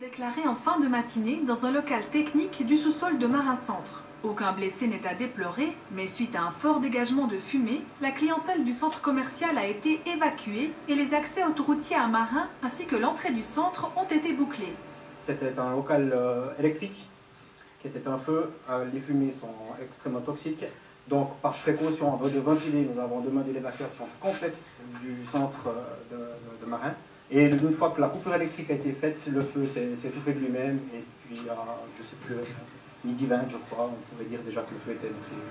Déclaré en fin de matinée dans un local technique du sous-sol de Marin Centre. Aucun blessé n'est à déplorer, mais suite à un fort dégagement de fumée, la clientèle du centre commercial a été évacuée et les accès autoroutiers à Marin ainsi que l'entrée du centre ont été bouclés. C'était un local électrique qui était un feu. Les fumées sont extrêmement toxiques. Donc, par précaution, avant de ventiler, nous avons demandé l'évacuation complète du centre de Marin. Et une fois que la coupure électrique a été faite, le feu s'est étouffé de lui-même. Et puis, je ne sais plus, midi 20, je crois, on pouvait dire déjà que le feu était maîtrisé.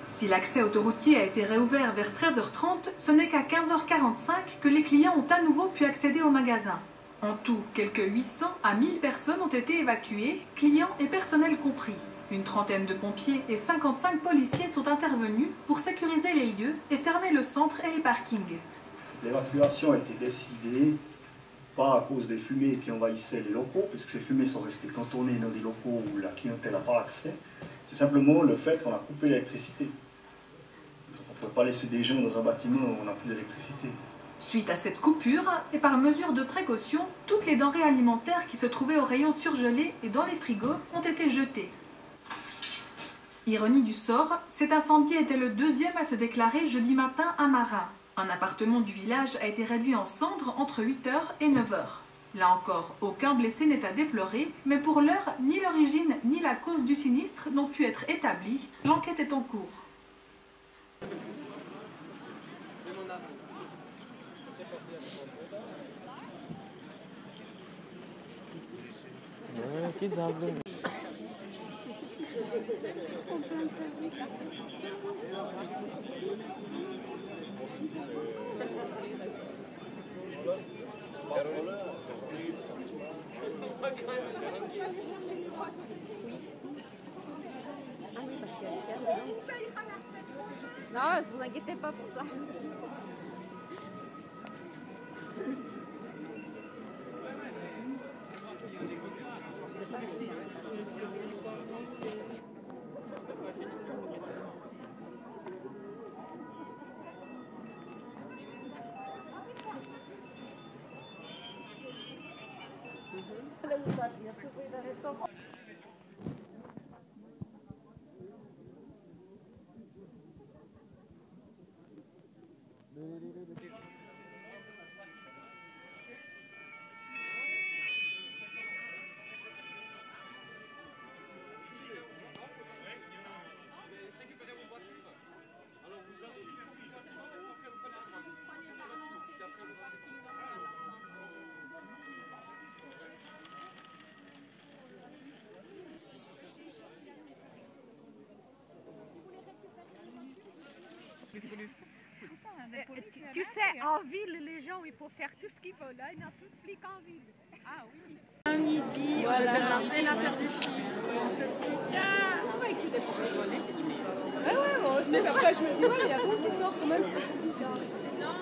Si l'accès autoroutier a été réouvert vers 13h30, ce n'est qu'à 15h45 que les clients ont à nouveau pu accéder au magasin. En tout, quelques 800 à 1000 personnes ont été évacuées, clients et personnel compris. Une trentaine de pompiers et 55 policiers sont intervenus pour sécuriser les lieux et fermer le centre et les parkings. L'évacuation a été décidée pas à cause des fumées qui envahissaient les locaux, puisque ces fumées sont restées cantonnées dans des locaux où la clientèle n'a pas accès. C'est simplement le fait qu'on a coupé l'électricité. On ne peut pas laisser des gens dans un bâtiment où on n'a plus d'électricité. Suite à cette coupure, et par mesure de précaution, toutes les denrées alimentaires qui se trouvaient au rayon surgelé et dans les frigos ont été jetées. Ironie du sort, cet incendie était le deuxième à se déclarer jeudi matin à Marin. Un appartement du village a été réduit en cendres entre 8h et 9h. Là encore, aucun blessé n'est à déplorer, mais pour l'heure, ni l'origine ni la cause du sinistre n'ont pu être établies. L'enquête est en cours. Non, vous inquiétez pas pour ça. Tu sais, en ville, les gens, il faut faire tout ce qu'il faut. Là, il n'y a plus de flics en ville. Ah oui. Un midi, voilà, on a faire des chiffres. Ouais, moi aussi. Mais après, je me dis, ouais, il y a rien qui sort quand même, ça c'est bizarre. Non,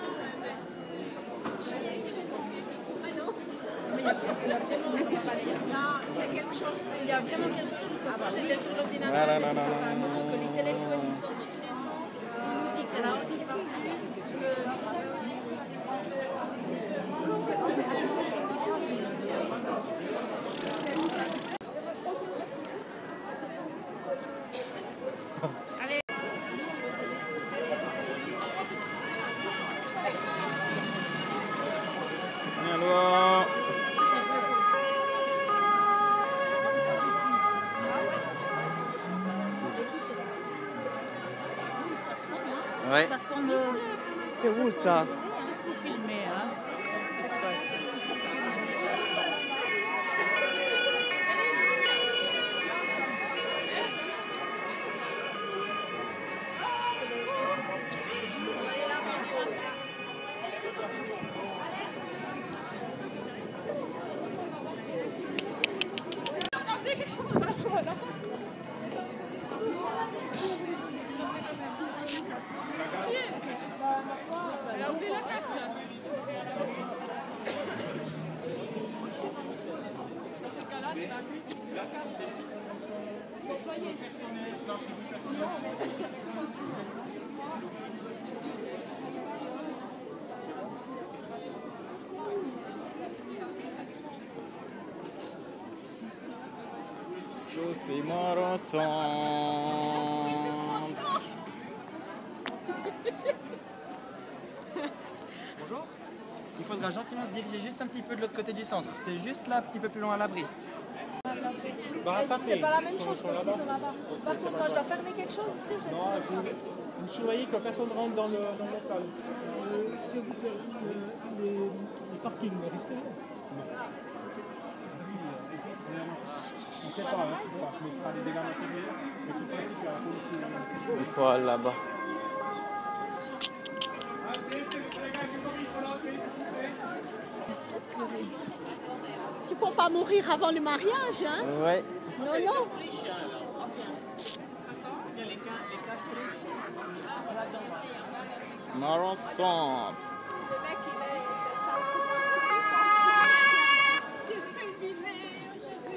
mais il y a vraiment, c'est pas bien. Non, c'est quelque chose. Il y a vraiment quelque chose. Parce que moi, j'étais sur l'ordinateur, et puis ça fait un moment que les téléphones, ils sortent dans tous les sens. On nous dit qu'il y en a un qui va plus. Ouais. Ça sent le... C'est où ça? filmé, hein. Chaussée Morançon. Bonjour. Il faudra gentiment se diriger juste un petit peu de l'autre côté du centre. C'est juste là, un petit peu plus loin à l'abri. C'est pas la même chose parce qu'ils sont là-bas. Par contre, moi je dois fermer quelque chose ici ou je Non, vous surveillez que personne rentre dans le local. S'il vous plaît, les parkings, risquez rien. On ne sait pas, hein, mais je parle des dégâts matériels, mais tu peux dire que la police... Il faut aller là-bas. Tu peux pas mourir avant le mariage, hein? Ouais. Non, non. Morançon.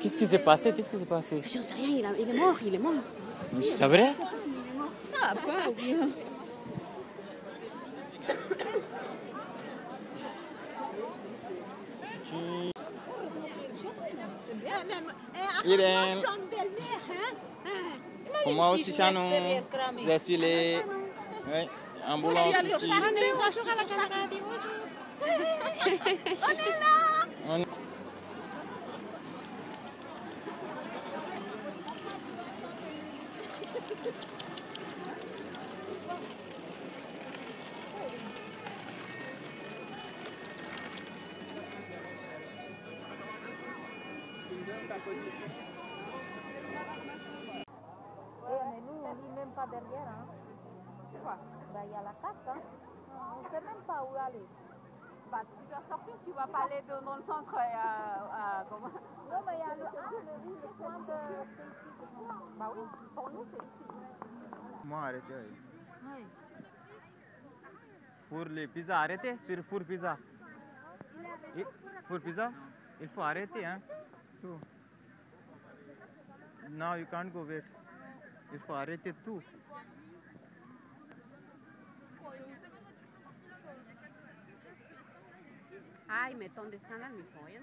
Qu'est-ce qui s'est passé? Qu'est-ce qui s'est passé? Je sais rien, il est mort, il est mort. Mais c'est vrai? Ça va pas, bien. C'est bien, même. Irène. Ton belle-mère, hein? Pour moi aussi, Chanon. Je suis les... Oui, ambulance ici. Bonjour à la caméra, dis bonjour. On est là! Mais nous, on lit même pas derrière. Hein. C'est quoi? Ben, il y a la carte. Hein. On ne sait même pas où aller. Bah, tu dois sortir, tu vas pas aller dans le centre comment? Non, mais il y a le coin de... C'est ici. Bah oui, pour nous, c'est ici. Moi, arrêtez. Oui. Pour les pizzas, arrêtez. Pour pizza. Pour pizza, il faut arrêter, hein. Tout. Now you can't go wait. Il faut arrêter tout. Ay, me ton de escándalo, mi pollo.